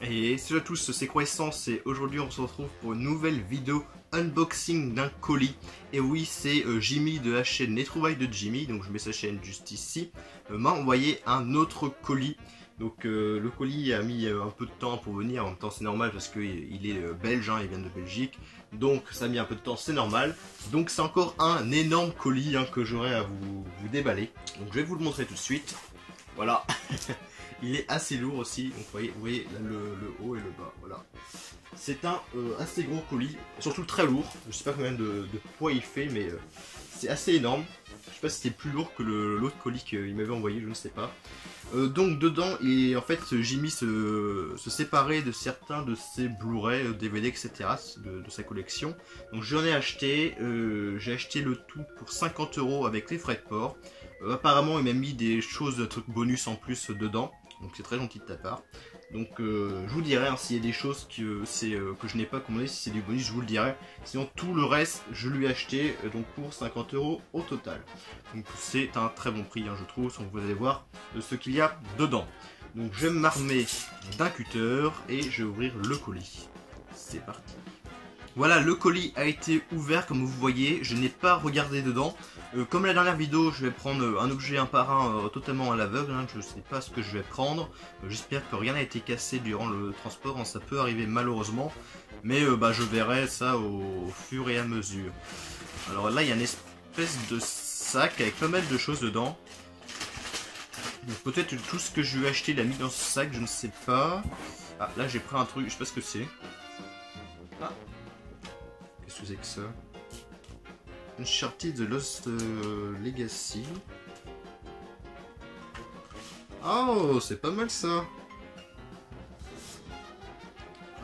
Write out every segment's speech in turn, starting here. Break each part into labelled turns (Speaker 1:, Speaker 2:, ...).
Speaker 1: Et salut à tous, c'est Croissance et aujourd'hui on se retrouve pour une nouvelle vidéo unboxing d'un colis. Et oui, c'est Jimmy de la chaîne Les Trouvailles de Jimmy, donc je mets sa chaîne juste ici, m'a envoyé un autre colis. Donc le colis a mis un peu de temps pour venir, en même temps c'est normal parce qu'il est belge, hein, il vient de Belgique. Donc ça a mis un peu de temps, c'est normal. Donc c'est encore un énorme colis que j'aurai à vous déballer. Donc je vais vous le montrer tout de suite. Voilà. Il est assez lourd aussi, donc vous voyez là, le haut et le bas, voilà. C'est un assez gros colis, surtout très lourd. Je sais pas combien de poids il fait, mais c'est assez énorme. Je sais pas si c'était plus lourd que l'autre colis qu'il m'avait envoyé, je ne sais pas. Donc dedans, en fait, Jimmy se séparait de certains de ses Blu-ray, DVD, etc. de sa collection. Donc j'en ai acheté, j'ai acheté le tout pour 50 € avec les frais de port. Apparemment, il m'a mis des choses, des trucs bonus en plus dedans. Donc c'est très gentil de ta part. Donc je vous dirai s'il y a des choses que je n'ai pas commandé, si c'est du bonus je vous le dirai. Sinon tout le reste je lui ai acheté donc pour 50 € au total. Donc c'est un très bon prix je trouve, donc vous allez voir ce qu'il y a dedans. Donc je vais m'armer d'un cutter et je vais ouvrir le colis. C'est parti. Voilà, le colis a été ouvert comme vous voyez, je n'ai pas regardé dedans. Comme la dernière vidéo, je vais prendre un objet un par un totalement à l'aveugle, je ne sais pas ce que je vais prendre. J'espère que rien n'a été cassé durant le transport, ça peut arriver malheureusement. Mais je verrai ça au fur et à mesure. Alors là, il y a une espèce de sac avec pas mal de choses dedans. Peut-être tout ce que je lui ai acheté, il a mis dans ce sac, je ne sais pas. Ah, là j'ai pris un truc, je sais pas ce que c'est. Ah, qu'est-ce que c'est que ça? Uncharted The Lost Legacy. Oh, c'est pas mal ça.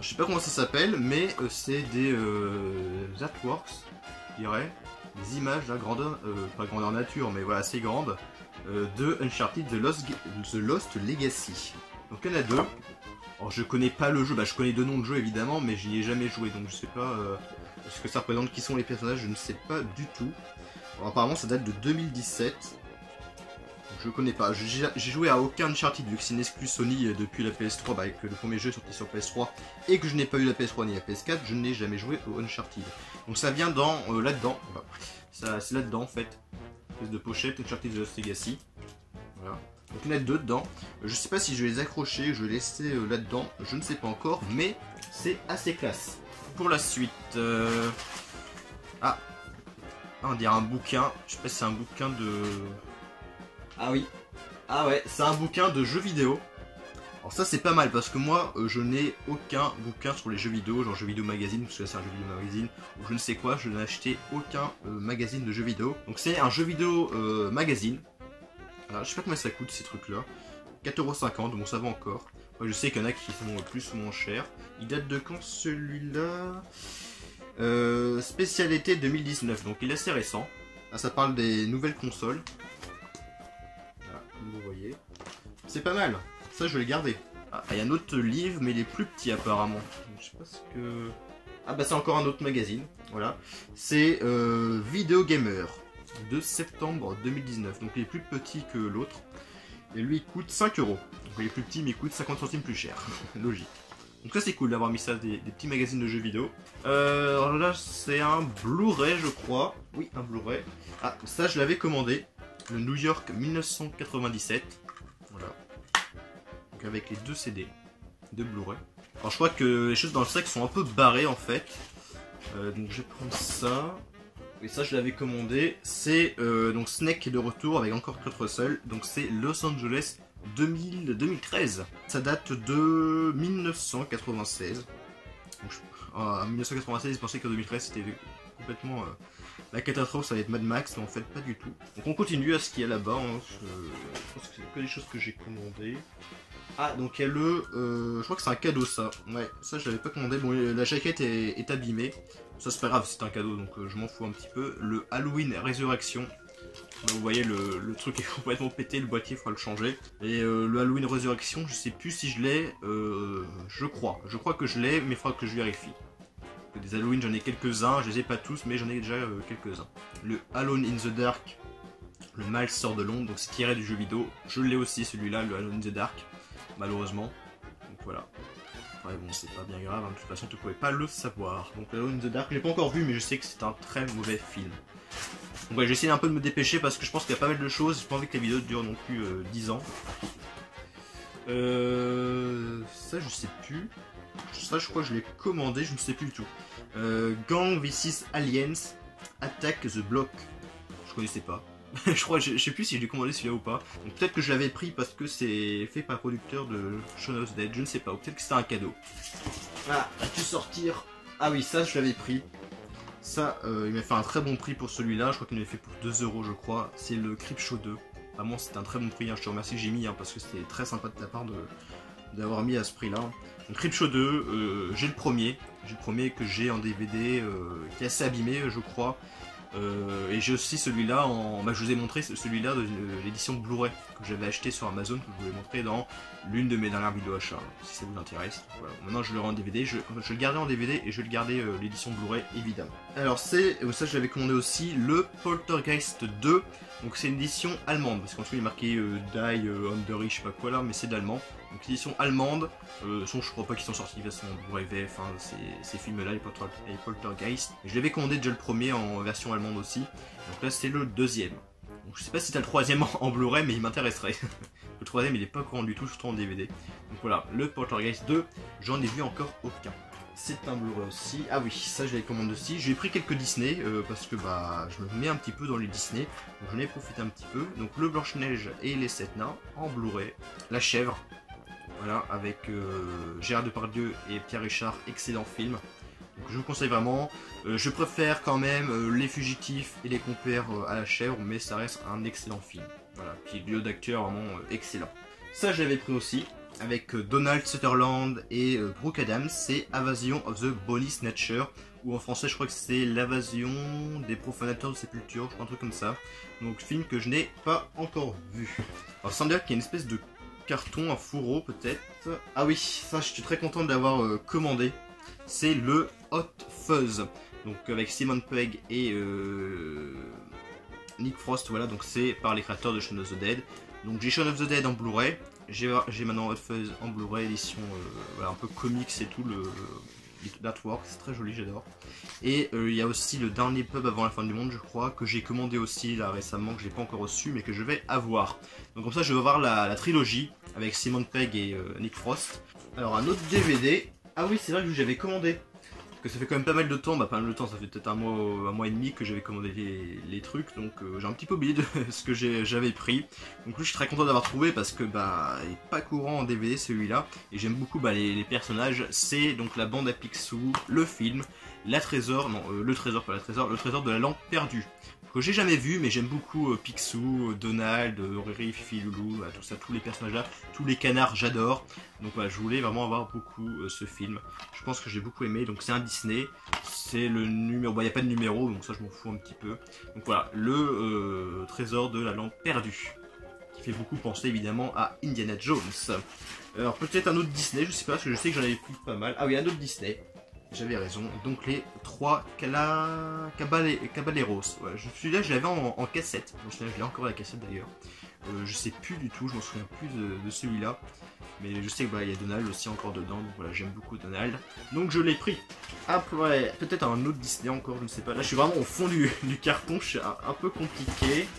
Speaker 1: Je sais pas comment ça s'appelle, mais c'est des artworks, je dirais. Des images, là, grandeur, pas grandeur nature, mais voilà, assez grande, de Uncharted The Lost Legacy. Donc il y en a deux. Alors je connais pas le jeu, je connais deux noms de jeu évidemment, mais j'y ai jamais joué, donc je sais pas ce que ça représente, qui sont les personnages, je ne sais pas du tout. Alors, apparemment ça date de 2017. Je connais pas, j'ai joué à aucun Uncharted vu que c'est une exclu Sony depuis la PS3, avec le premier jeu sorti sur PS3 et que je n'ai pas eu la PS3 ni la PS4, je n'ai jamais joué au Uncharted. Donc ça vient dans là-dedans, voilà. C'est là-dedans en fait, une espèce de pochette Uncharted The Lost Legacy. Voilà. Donc il y en a deux dedans, je sais pas si je vais les accrocher, je vais les laisser là-dedans, je ne sais pas encore, mais c'est assez classe. Pour la suite, on dirait un bouquin, je sais pas si c'est un bouquin de... Ah oui, ah ouais, c'est un bouquin de jeux vidéo. Alors ça c'est pas mal parce que moi je n'ai aucun bouquin sur les jeux vidéo, genre jeux vidéo magazine, parce que c'est un jeu vidéo magazine, ou je ne sais quoi, je n'ai acheté aucun magazine de jeux vidéo. Donc c'est un jeu vidéo magazine. Alors, je sais pas combien ça coûte ces trucs là, 4,50 €, bon ça va encore. Moi, je sais qu'il y en a qui sont plus ou moins chers. Il date de quand celui-là? Spécialité 2019, donc il est assez récent. Là ça parle des nouvelles consoles. Voilà, comme vous voyez. C'est pas mal, ça je vais le garder. Ah, il y a un autre livre, mais il est plus petit apparemment. Je sais pas ce que... Ah c'est encore un autre magazine, voilà. C'est Video Gamer de septembre 2019, donc il est plus petit que l'autre. Et lui il coûte 5 €. Donc il est plus petit mais il coûte 50 centimes plus cher, logique. Donc ça c'est cool d'avoir mis ça, des petits magazines de jeux vidéo. Alors là c'est un Blu-ray je crois. Oui, un Blu-ray. Ah, ça je l'avais commandé. Le New York 1997. Voilà. Donc avec les deux CD de Blu-ray. Alors je crois que les choses dans le sac sont un peu barrées en fait. Donc je vais prendre ça. Et ça je l'avais commandé. C'est donc Snake est de retour avec encore Kurt Russell. Donc c'est Los Angeles 2013. Ça date de 1996. Donc, en 1996, je pensais qu'en 2013 c'était complètement la catastrophe, ça va être Mad Max, mais en fait pas du tout. Donc on continue à ce qu'il y a là-bas. Je pense que c'est que des choses que j'ai commandées. Ah, donc il y a le... je crois que c'est un cadeau ça. Ouais, ça je l'avais pas commandé. Bon, la jaquette est abîmée. Ça c'est pas grave, c'est un cadeau donc je m'en fous un petit peu. Le Halloween Résurrection. Là, vous voyez le truc est complètement pété, le boîtier il faudra le changer. Et le Halloween Résurrection, je sais plus si je l'ai, je crois que je l'ai, mais il faudra que je vérifie. Des Halloween j'en ai quelques-uns, je les ai pas tous mais j'en ai déjà quelques-uns. Le Alone in the Dark, le mal sort de l'ombre, donc c'est tiré du jeu vidéo. Je l'ai aussi celui-là, le Alone in the Dark, malheureusement. Donc voilà. Ouais bon c'est pas bien grave, hein. De toute façon tu pouvais pas le savoir. Donc Alone in the Dark, j'ai pas encore vu mais je sais que c'est un très mauvais film. Donc ouais, j'essaie un peu de me dépêcher parce que je pense qu'il y a pas mal de choses, j'ai pas envie que les vidéos durent non plus 10 ans. Ça je sais plus. Ça je crois que je l'ai commandé, je ne sais plus du tout. Gang vs Aliens Attack the Block. Je connaissais pas. je sais plus si je l'ai commandé celui-là ou pas. Donc peut-être que je l'avais pris parce que c'est fait par un producteur de Shaun of the Dead, je ne sais pas. Ou peut-être que c'était un cadeau. Ah, as-tu sortir? Ah oui, ça je l'avais pris. Ça, il m'a fait un très bon prix pour celui-là. Je crois qu'il m'avait fait pour 2 € je crois. C'est le Creepshow 2. Vraiment c'était un très bon prix, hein. Je te remercie Jimmy hein, parce que c'était très sympa de ta part d'avoir mis à ce prix-là. Donc Creepshow 2, j'ai le premier. J'ai le premier que j'ai en DVD qui est assez abîmé je crois. Et j'ai aussi celui-là, je vous ai montré celui-là de l'édition Blu-ray que j'avais acheté sur Amazon, que je vous ai montré dans l'une de mes dernières vidéos achats, si ça vous intéresse. Voilà. Maintenant je le rends en DVD, je le gardais en DVD et je le gardais l'édition Blu-ray évidemment. Alors ça je l'avais commandé aussi, le Poltergeist 2, donc c'est une édition allemande, parce qu'en dessous il est marqué Die Under, je sais pas quoi là, mais c'est d'allemand. Donc édition allemande, je crois pas qu'ils sont sortis de toute façon en Blu-ray VF, hein, ces films-là, les Poltergeist. Je l'avais commandé déjà le premier en version allemande aussi, donc là c'est le deuxième. Donc je sais pas si t'as le troisième en Blu-ray, mais il m'intéresserait. Le troisième il est pas courant du tout, surtout en DVD. Donc voilà, le Poltergeist 2, j'en ai vu encore aucun. C'est un Blu-ray aussi. Ah oui, ça je l'ai commandé aussi. J'ai pris quelques Disney parce que bah je me mets un petit peu dans les Disney. Donc j'en ai profité un petit peu. Donc le Blanche-Neige et les 7 nains en Blu-ray. La chèvre. Voilà, avec Gérard Depardieu et Pierre Richard, excellent film. Donc je vous conseille vraiment. Je préfère quand même Les Fugitifs et Les Compères à La Chèvre, mais ça reste un excellent film. Voilà, puis duo d'acteurs vraiment excellent. Ça j'avais pris aussi, avec Donald Sutherland et Brooke Adams, c'est Invasion of the Body Snatcher, ou en français je crois que c'est L'invasion des profanateurs de sépulture, je crois un truc comme ça. Donc film que je n'ai pas encore vu. Alors sans dire qu'il y a une espèce de carton, un fourreau peut-être. Ah oui, ça je suis très content de l'avoir commandé. C'est le Hot Fuzz. Donc avec Simon Pegg et Nick Frost, voilà, donc c'est par les créateurs de Shaun of the Dead. Donc j'ai Shaun of the Dead en Blu-ray. J'ai maintenant Hot Fuzz en Blu-ray, édition voilà, un peu comics et tout, l'artwork, c'est très joli, j'adore. Et il y a aussi le dernier pub avant la fin du monde, je crois, que j'ai commandé aussi là récemment, que j'ai pas encore reçu, mais que je vais avoir. Donc comme ça, je vais voir la trilogie avec Simon Pegg et Nick Frost. Alors un autre DVD. Ah oui, c'est vrai que j'avais commandé. Parce que ça fait quand même pas mal de temps, bah pas mal de temps, ça fait peut-être un mois et demi que j'avais commandé les trucs, donc j'ai un petit peu oublié de ce que j'avais pris. Donc là je suis très content d'avoir trouvé parce que bah il est pas courant en DVD celui-là, et j'aime beaucoup bah, les personnages. C'est donc la bande à Picsou, le film, le trésor de la lampe perdue. Que j'ai jamais vu, mais j'aime beaucoup Picsou, Donald, Riri, Fifi, Loulou, tout ça, tous les personnages là, tous les canards, j'adore. Donc voilà, je voulais vraiment avoir beaucoup ce film. Je pense que j'ai beaucoup aimé, donc c'est un Disney, c'est le numéro, bah il n'y a pas de numéro, donc ça je m'en fous un petit peu. Donc voilà, le trésor de la lampe perdue, qui fait beaucoup penser évidemment à Indiana Jones. Alors peut-être un autre Disney, je sais pas, parce que je sais que j'en avais pris pas mal. Ah oui, un autre Disney. J'avais raison, donc les 3 Caballeros. Ouais, celui-là je l'avais en cassette, je l'ai encore la cassette d'ailleurs. Je sais plus du tout, je m'en souviens plus de celui-là. Mais je sais qu'il y a Donald aussi encore dedans, donc voilà, j'aime beaucoup Donald. Donc je l'ai pris. Après, peut-être un autre Disney encore, je ne sais pas. Là je suis vraiment au fond du carton, je suis un peu compliqué.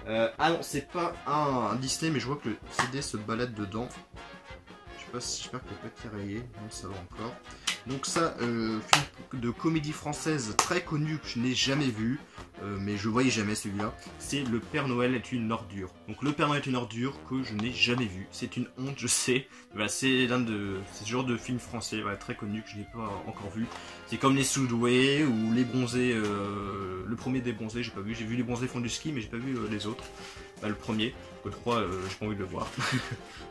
Speaker 1: Ah non, c'est pas un Disney, mais je vois que le CD se balade dedans. J'espère qu'il n'a pas été rayé, non ça va encore. Donc ça, film de comédie française très connu que je n'ai jamais vu, mais je voyais jamais celui-là, c'est Le Père Noël est une ordure. Donc Le Père Noël est une ordure que je n'ai jamais vu, c'est une honte je sais, voilà, c'est ce genre de film français voilà, très connu que je n'ai pas encore vu. C'est comme Les Soudoués ou Les Bronzés, le premier des Bronzés j'ai pas vu, j'ai vu Les Bronzés font du ski mais j'ai pas vu les autres. Bah, le premier, le 3 j'ai pas envie de le voir.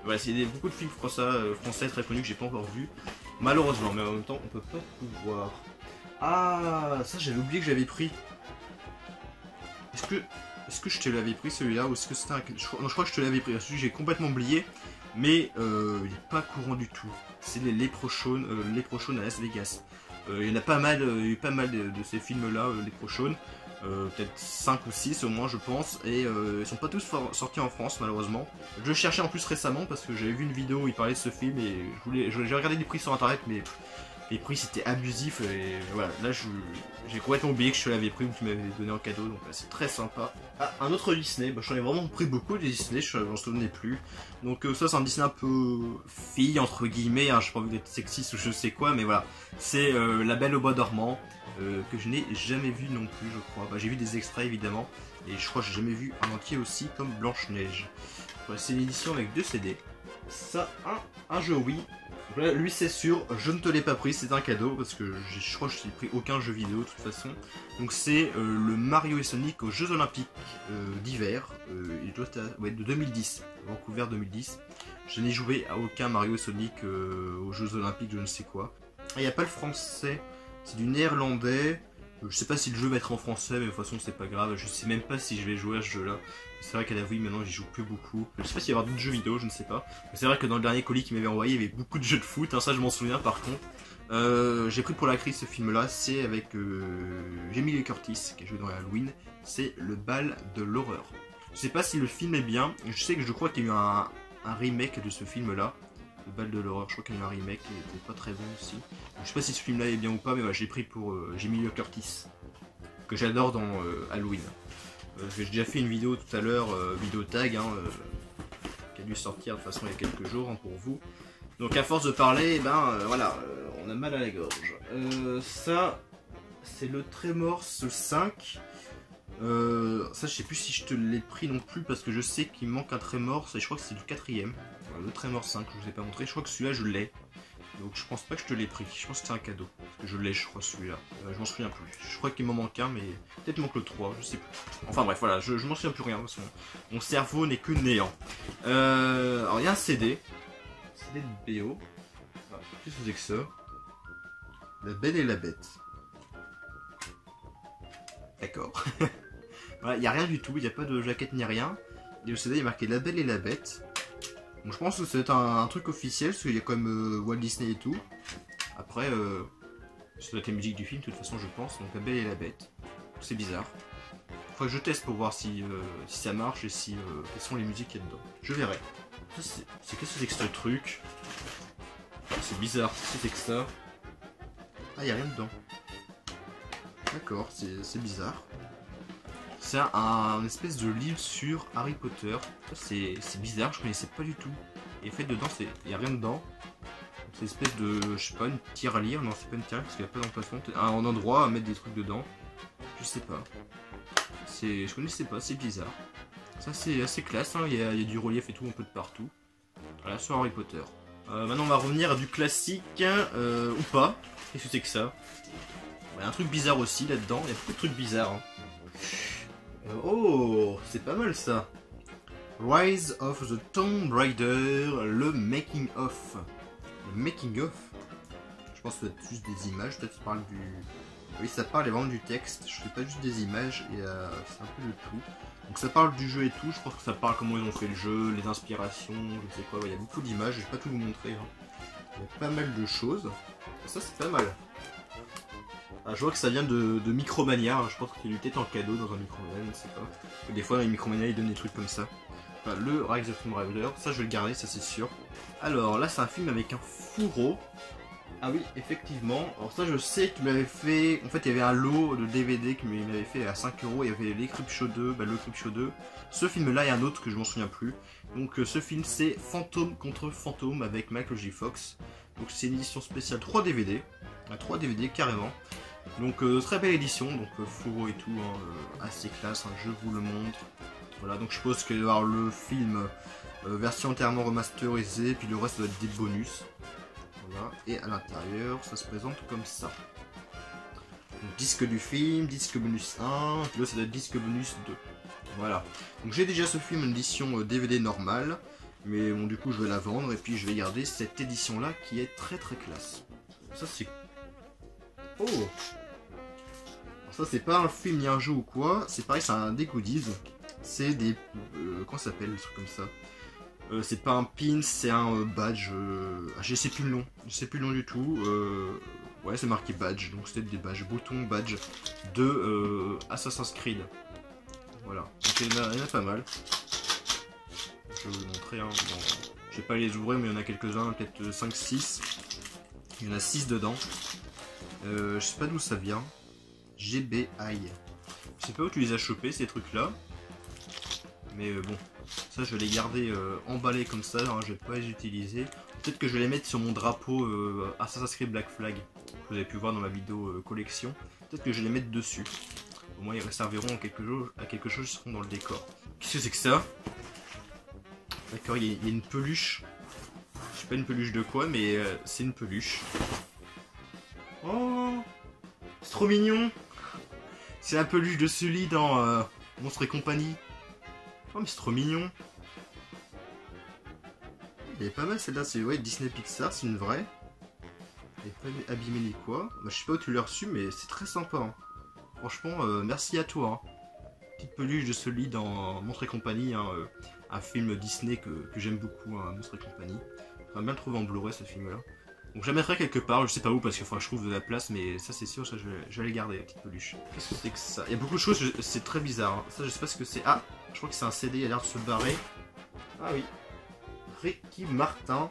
Speaker 1: Voilà, c'est beaucoup de films français très connus que j'ai pas encore vu. Malheureusement, mais en même temps, on peut pas tout voir. Ah, ça j'avais oublié que j'avais pris. Est-ce que je te l'avais pris celui-là ou est-ce que c'était un... Non, je crois que je te l'avais pris. Celui j'ai complètement oublié, mais il est pas courant du tout. C'est les Leprechaun à Las Vegas. Il y en a pas mal, il y a eu pas mal de ces films-là, Leprechaun. peut-être 5 ou 6 au moins je pense, et ils sont pas tous sortis en France malheureusement. Je le cherchais en plus récemment parce que j'avais vu une vidéo où il parlait de ce film et j'ai regardé des prix sur internet, mais les prix c'était abusif, et voilà, là j'ai complètement oublié que je te l'avais pris ou que tu m'avais donné en cadeau, donc c'est très sympa. Ah, un autre Disney, bah, j'en ai vraiment pris beaucoup de Disney, je m'en souvenais plus. Donc ça c'est un Disney un peu fille entre guillemets, hein, j'ai pas envie d'être sexiste ou je sais quoi, mais voilà, c'est La Belle au Bois dormant, que je n'ai jamais vu non plus je crois. Bah, j'ai vu des extraits évidemment, et je crois que j'ai jamais vu un entier aussi comme Blanche-Neige. Voilà, c'est une édition avec 2 CD. Ça, un jeu oui. Voilà, lui c'est sûr, je ne te l'ai pas pris, c'est un cadeau parce que je crois que je n'ai pris aucun jeu vidéo de toute façon. Donc c'est le Mario et Sonic aux Jeux Olympiques d'hiver, il doit être ouais, de 2010, Vancouver 2010. Je n'ai joué à aucun Mario et Sonic aux Jeux Olympiques, je ne sais quoi. Il n'y a pas le français, c'est du néerlandais. Je sais pas si le jeu va être en français, mais de toute façon c'est pas grave, je sais même pas si je vais jouer à ce jeu là. C'est vrai qu'à la Wii maintenant j'y joue plus beaucoup. Je sais pas s'il va y avoir d'autres jeux vidéo, je ne sais pas. Mais c'est vrai que dans le dernier colis qu'il m'avait envoyé, il y avait beaucoup de jeux de foot, hein, ça je m'en souviens par contre. J'ai pris pour la crise ce film là, c'est avec Jamie Lee Curtis qui a joué dans Halloween. C'est Le Bal de l'horreur. Je sais pas si le film est bien, je crois qu'il y a eu un remake de ce film là. Le Bal de l'horreur, je crois qu'il y a eu un remake qui était pas très bon aussi. Donc, je sais pas si ce film là est bien ou pas, mais voilà, j'ai pris pour Jamie Lee Curtis, que j'adore dans Halloween. J'ai déjà fait une vidéo tout à l'heure, vidéo tag, hein, qui a dû sortir de toute façon il y a quelques jours hein, pour vous. Donc à force de parler, voilà, on a mal à la gorge. Ça, c'est le Tremors 5. Ça, je sais plus si je te l'ai pris non plus parce que je sais qu'il manque un Tremors et je crois que c'est le 4ème. Voilà, le Tremors 5, je vous ai pas montré. Je crois que celui-là, je l'ai. Donc je pense pas que je te l'ai pris, je pense que c'est un cadeau. Parce que je l'ai, je crois, celui-là. Je m'en souviens plus. Je crois qu'il m'en manque un, mais peut-être il manque le 3, je sais plus. Enfin bref, voilà, je m'en souviens plus rien. De toute façon, mon cerveau n'est que néant. Alors il y a un CD. CD de BO. Qu'est-ce que c'est que ça? La Belle et la Bête. D'accord. Voilà, il n'y a rien du tout, il n'y a pas de jaquette ni rien. Et le CD il est marqué La Belle et la Bête. Donc je pense que c'est un truc officiel, parce qu'il y a quand même Walt Disney et tout. Après, ça doit être les musiques du film, de toute façon je pense. Donc La Belle et la Bête. C'est bizarre. Faut que je teste pour voir si ça marche et si quelles sont les musiques qu'il y a dedans. Je verrai. C'est qu'est-ce que c'est que ce truc? C'est bizarre, qu'est-ce que c'est que ça? Ah, il n'y a rien dedans. D'accord, c'est bizarre. C'est un espèce de livre sur Harry Potter. C'est bizarre, je connaissais pas du tout. Et en fait dedans, il n'y a rien dedans. C'est une espèce de, je sais pas, une tirelire. Non, c'est pas une tirelire parce qu'il n'y a pas d'emplacement. Un endroit à mettre des trucs dedans. Je sais pas. Je connaissais pas, c'est bizarre. Ça c'est assez classe, hein. Il y a du relief et tout un peu de partout. Voilà, sur Harry Potter. Maintenant on va revenir à du classique, ou pas. Qu'est-ce que c'est que ça? Il y a un truc bizarre aussi là-dedans, il y a beaucoup de trucs bizarres. Hein. Oh, c'est pas mal ça. Rise of the Tomb Raider, le making of. Le making of. Je pense que ça doit être juste des images, peut-être ça parle du... Oui, ça parle vraiment du texte, je fais pas juste des images, et c'est un peu le tout. Donc ça parle du jeu et tout, je pense que ça parle comment ils ont fait le jeu, les inspirations, je sais quoi, il y a beaucoup d'images, je vais pas tout vous montrer. Hein. Il y a pas mal de choses, ça c'est pas mal. Ah, je vois que ça vient de Micromania, hein. Je pense qu'il y a eu peut-être en cadeau dans un Micromania, je ne sais pas. Des fois dans les Micromania ils donnent des trucs comme ça. Enfin, le Rise of Tomb Raider, ça je vais le garder, ça c'est sûr. Alors là c'est un film avec un fourreau. Ah oui, effectivement. Alors ça je sais qu'il m'avait fait... En fait il y avait un lot de DVD qu'il m'avait fait à 5 €. Il y avait les Creepshow 2, le Creepshow 2. Ce film là et un autre que je m'en souviens plus. Donc ce film c'est Fantôme contre Fantôme avec Michael J. Fox. Donc c'est une édition spéciale 3 DVD. 3 DVD carrément. Donc très belle édition, donc fourreau et tout, hein, assez classe, hein, je vous le montre. Voilà, donc je suppose qu'il va y avoir le film version entièrement remasterisée, puis le reste doit être des bonus. Voilà, et à l'intérieur, ça se présente comme ça. Donc, disque du film, disque bonus 1, puis là ça doit être disque bonus 2. Voilà, donc j'ai déjà ce film en édition DVD normale, mais bon du coup je vais la vendre, et puis je vais garder cette édition là qui est très très classe. Ça c'est... Oh! Ça c'est pas un film ni un jeu ou quoi, c'est pareil, c'est un des goodies. C'est des... comment ça s'appelle, des trucs comme ça? C'est pas un pin, c'est un badge. Je sais plus le nom. Je sais plus le nom du tout. Ouais, c'est marqué badge, donc c'était des badges, boutons badge de Assassin's Creed. Voilà, donc il y en a pas mal. Je vais vous montrer, hein. Bon, je vais pas les ouvrir, mais il y en a quelques-uns, peut-être 5-6. Il y en a 6 dedans. Je sais pas d'où ça vient. GBI. Je sais pas où tu les as chopés, ces trucs-là. Mais bon, ça je vais les garder emballés comme ça, hein, je vais pas les utiliser. Peut-être que je vais les mettre sur mon drapeau Assassin's Creed Black Flag, que vous avez pu voir dans ma vidéo collection. Peut-être que je vais les mettre dessus. Au moins ils serviront à quelque chose, ils seront dans le décor. Qu'est-ce que c'est que ça? D'accord, il y a une peluche. Je sais pas une peluche de quoi, mais c'est une peluche. Oh, c'est trop mignon. C'est la peluche de Sully dans Monstres et compagnie. Oh mais c'est trop mignon. Elle est pas mal celle-là, c'est ouais, Disney Pixar, c'est une vraie. Elle est pas abîmée ni quoi. Bah, je sais pas où tu l'as reçu, mais c'est très sympa. Hein. Franchement, merci à toi. Hein. Petite peluche de Sully dans Monstres et compagnie, hein, un film Disney que j'aime beaucoup, hein, Monstres et compagnie. J'aimerais bien le trouver en Blu-ray ce film-là. Donc je la mettrai quelque part, je sais pas où parce qu'il faudra que je trouve de la place, mais ça c'est sûr, ça je vais les garder, la petite peluche. Qu'est-ce que c'est que ça? Il y a beaucoup de choses, c'est très bizarre. Hein. Ça je sais pas ce que c'est. Ah, je crois que c'est un CD, il a l'air de se barrer. Ah oui. Ricky Martin.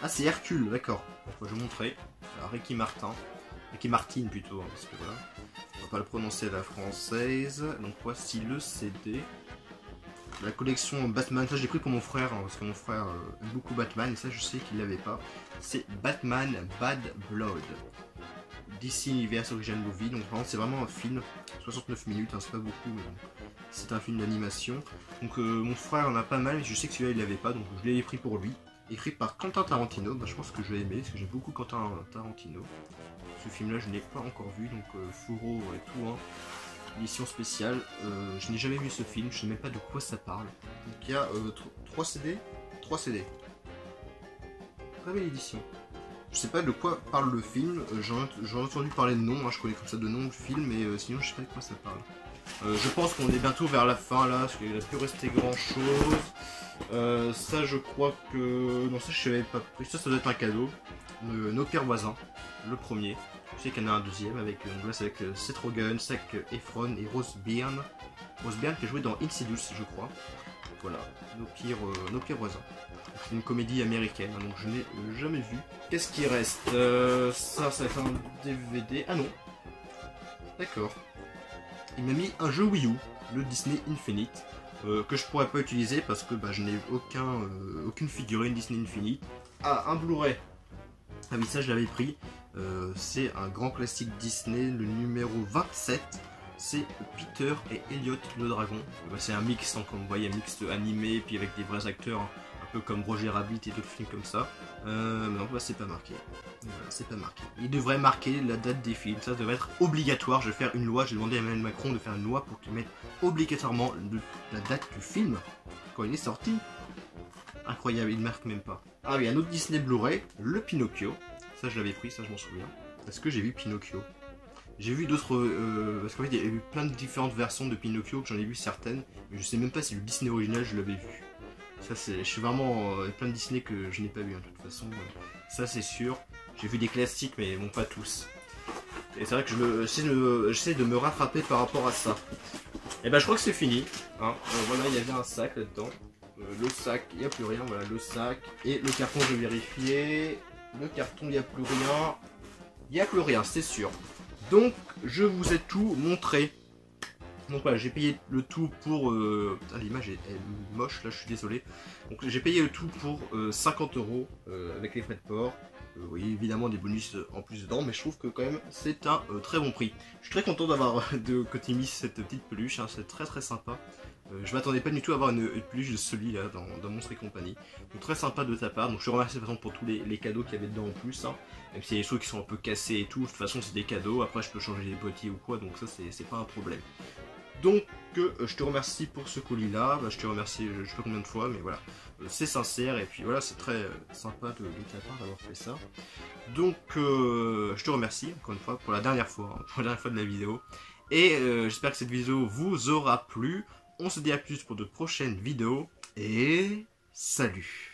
Speaker 1: Ah c'est Hercule, d'accord. Je vais vous montrer. Alors, Ricky Martin. Ricky Martin plutôt, hein, parce que voilà. On va pas le prononcer à la française. Donc voici le CD. La collection Batman, ça j'ai pris pour mon frère, hein, parce que mon frère aime beaucoup Batman, et ça je sais qu'il l'avait pas. C'est Batman Bad Blood. DC Universe Original Movie, donc c'est vraiment un film, 69 minutes, hein, c'est pas beaucoup, mais bon, c'est un film d'animation. Donc mon frère en a pas mal, mais je sais que celui-là il l'avait pas, donc je l'ai pris pour lui. Écrit par Quentin Tarantino, bah, je pense que je vais aimer, parce que j'aime beaucoup Quentin Tarantino. Ce film-là je ne l'ai pas encore vu, donc fourreau et tout, hein. Édition spéciale, je n'ai jamais vu ce film, je ne sais même pas de quoi ça parle. Donc il y a 3 CD. 3 CD. Très belle édition. Je sais pas de quoi parle le film, j'en ai entendu parler de nom, hein, je connais comme ça de nom de film, mais sinon je sais pas de quoi ça parle. Je pense qu'on est bientôt vers la fin là, parce qu'il ne va plus rester grand chose. Ça je crois que... Non ça je savais pas pris, ça doit être un cadeau. Nos pires voisins, le premier. Je sais qu'il y en a un deuxième avec, avec Seth Rogen, Zac Efron et Rose Byrne. Rose Byrne qui a joué dans Insidious je crois. Voilà, nos pires voisins. C'est une comédie américaine, hein, donc je n'ai jamais vu. Qu'est-ce qui reste? Ça va être un DVD. Ah non. D'accord. Il m'a mis un jeu Wii U, le Disney Infinite, que je pourrais pas utiliser parce que bah, je n'ai aucune figurine Disney Infinite. Ah, un Blu-ray. Ah oui, ça je l'avais pris. C'est un grand classique Disney, le numéro 27. C'est Peter et Elliot le dragon. Bah, c'est un mix, hein, comme vous voyez, un mix animé, puis avec des vrais acteurs, hein, un peu comme Roger Rabbit et d'autres films comme ça. Mais non, bah, c'est pas marqué. Voilà, c'est pas marqué. Il devrait marquer la date des films, ça devrait être obligatoire. Je vais faire une loi, j'ai demandé à Emmanuel Macron de faire une loi pour qu'il mette obligatoirement la date du film quand il est sorti. Incroyable, il ne marque même pas. Ah oui, un autre Disney Blu-ray, le Pinocchio. Ça je l'avais pris, ça je m'en souviens. Parce que j'ai vu Pinocchio. J'ai vu d'autres... parce qu'en fait il y a eu plein de différentes versions de Pinocchio, que j'en ai vu certaines. Mais je sais même pas si le Disney original je l'avais vu. Ça c'est... Je suis vraiment... plein de Disney que je n'ai pas vu, hein, de toute façon. Ça c'est sûr. J'ai vu des classiques mais bon pas tous. Et c'est vrai que j'essaie de me rattraper par rapport à ça. Et ben je crois que c'est fini. Hein. Voilà, il y avait un sac là-dedans. Le sac, il n'y a plus rien, voilà le sac. Et le carton, je vais vérifier. Le carton, il n'y a plus rien. Il n'y a plus rien, c'est sûr. Donc, je vous ai tout montré. Donc voilà, j'ai payé le tout pour... Putain, l'image est moche, là, je suis désolé. Donc j'ai payé le tout pour 50 € avec les frais de port. Oui, évidemment des bonus en plus dedans, mais je trouve que quand même c'est un très bon prix. Je suis très content d'avoir que tu aies mis cette petite peluche, hein, c'est très sympa. Je m'attendais pas du tout à avoir une peluche de celui-là dans Monstres et compagnie. Donc très sympa de ta part, donc je te remercie par exemple pour tous les cadeaux qu'il y avait dedans en plus. Hein. Même s'il y a des choses qui sont un peu cassées et tout, de toute façon c'est des cadeaux, après je peux changer les boîtiers ou quoi, donc ça c'est pas un problème. Donc je te remercie pour ce colis là, je te remercie je sais pas combien de fois, mais voilà, c'est sincère et puis voilà, c'est très sympa de ta part d'avoir fait ça. Donc je te remercie encore une fois pour la dernière fois, hein, pour la dernière fois de la vidéo. Et j'espère que cette vidéo vous aura plu. On se dit à plus pour de prochaines vidéos et salut!